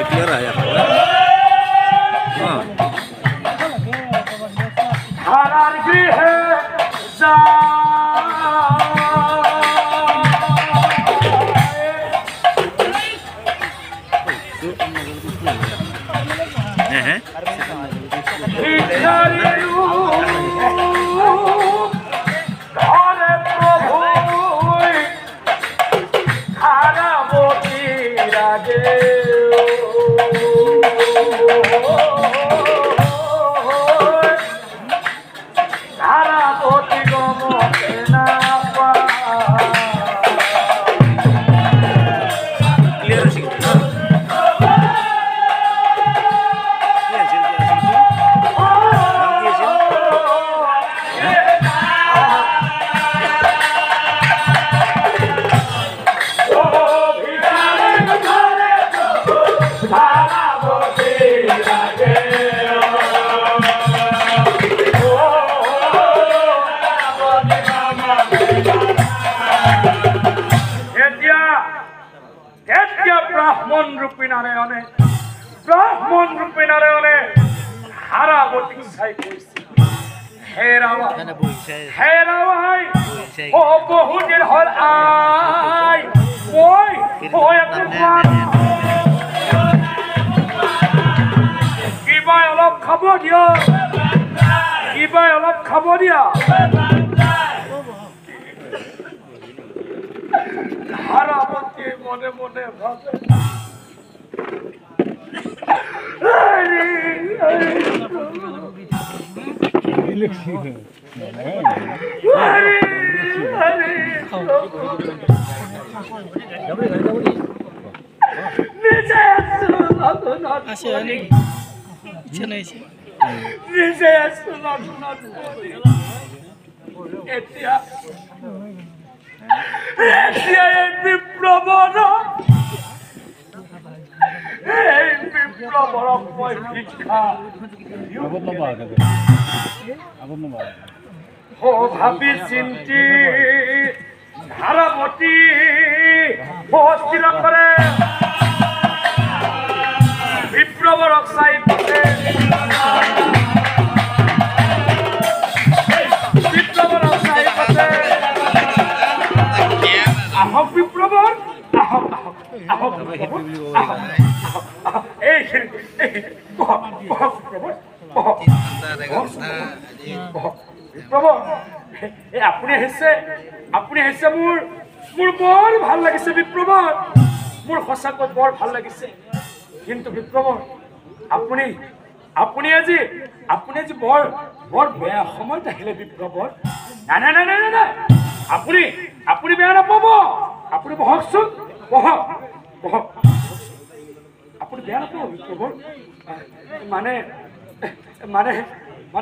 clear aja. হারার গৃহে যা ঘরে প্রভু হারাবতী রাগে হারাবতী গমতে না ব্রাহ্মণ রূপী নারায়ণে হারাবতী সাই কইছে হে রাওয়াই ও বহুদিন হল আই ওই কিবা অলপ খাব দিয়া হারাবতী মনে মনে ভাবে ভাবি চিন্তি হারাবতী স্থির করে বিপ্লবরক চাই পথে আহক বিপ্লবর আহক এই আপুনি আহিছে মোৰ বৰ ভাল লাগিছে বিপ্লৱৰ মোৰ সঁচাকৈ বৰ ভাল লাগিছে কিন্তু বিপ্লৱৰ আপুনি আজি বৰ বেয়া সময়ত আহিলে বিপ্লৱৰ নাই আপুনি বেয়া নাপাব আপুনি বহকচোন বহক আপুনি বেয়া নাপাব বিপ্লৱৰ মানে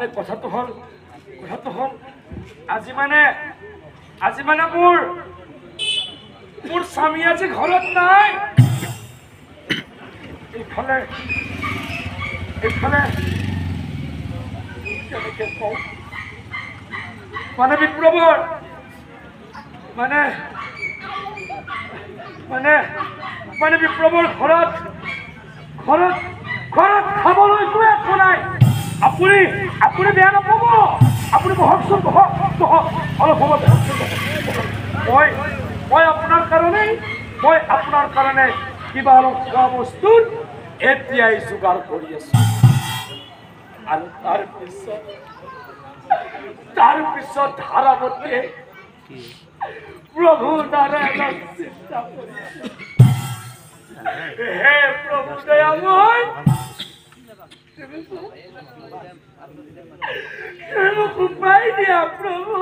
কথাটো হ'ল আজি মানে মোৰ স্বামী আজি ঘৰত নাই এইফালে কেনেকে কওঁ মানে বিপ্লৱৰ মানে বিপ্লৱৰ ঘৰত খাবলৈ একো নাই আপুনি বেয়া নাপাব আপুনি বহকচোন বহক অলপ সময় মই আপোনাৰ কাৰণে কিবা অলপ খোৱা বস্তুৰ এতিয়াই যোগাৰ কৰি আছো আৰু তাৰ পিছত ধাৰাবতীয়ে প্ৰভু নাৰায়ণক চিন্তা কৰিছে হে প্ৰভু দয়াময় উপায় দিয়া প্ৰভু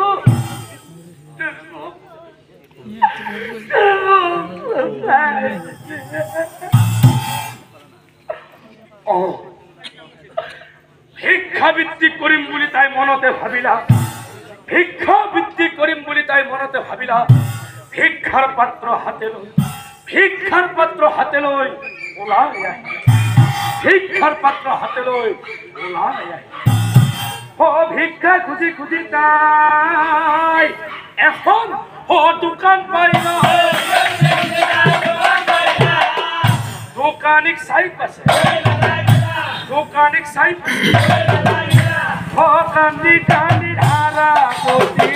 ভিক্ষাবৃত্তি কৰিম বুলি তাই মনতে ভাবিলা ভিক্ষাৰ পাত্ৰ হাতে লৈ ভিক্ষা খুজি তাই এখন দোকান পাইলা দোকানিক চাই পাছে দোকানিক চাই কান্দি কান্দি ধারা পতি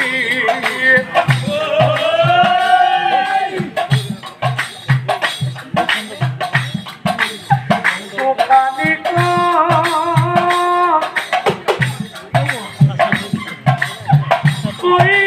দোকানিক কই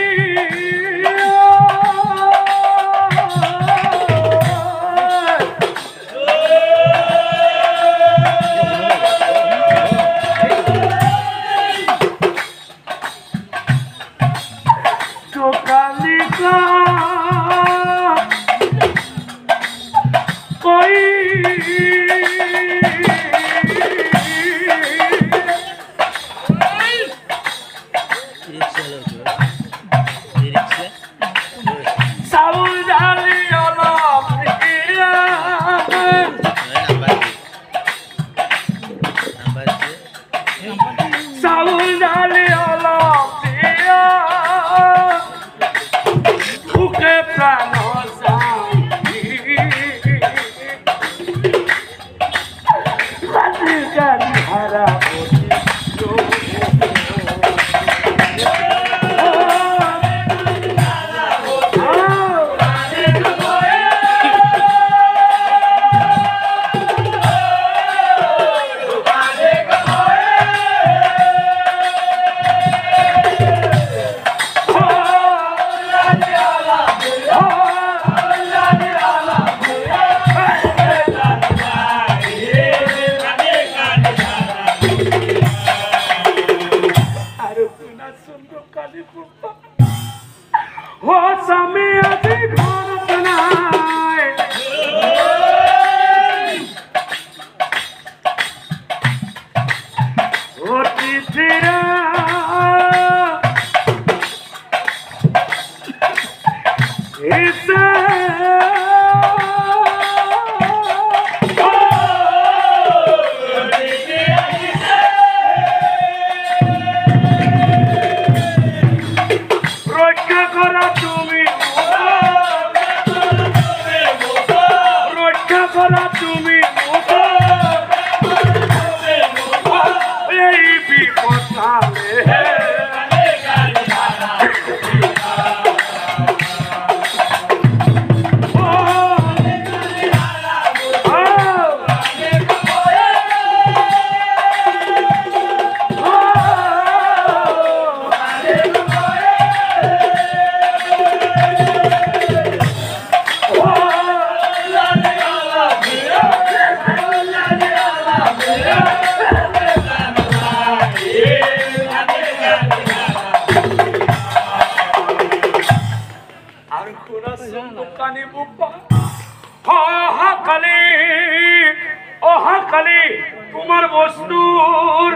তোমার বস্তুর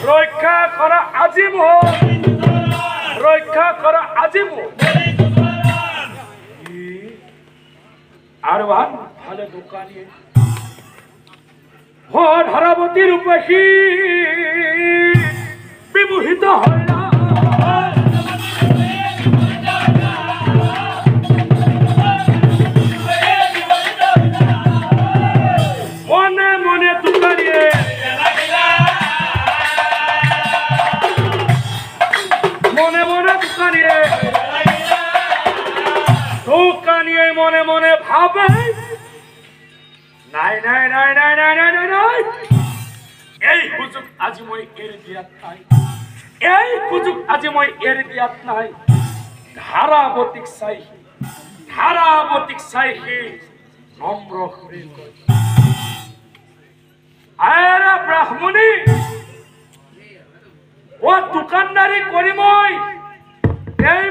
রক্ষা করা আজিম রক্ষা করা আজিম আর ভালো দোকানি ধারাবতীর উপাসী বিমোহিত হয় না মনে মনে দোকানিয়ে মনে মনে দোকানিয়ে দোকানিয়ে মনে মনে ভাবে নাই নাই নাই নাই নাই নাই নাই নাই এই সুযোগ আজি মই এৰি দিয়াত নাই এই সুযোগ আজি মই এৰি দিয়াত নাই ধাৰাবতীক চাই নম্ৰ হৈ গৈ আৰে ব্ৰাহ্মণী ও দোকানদাৰী কৰি মই এই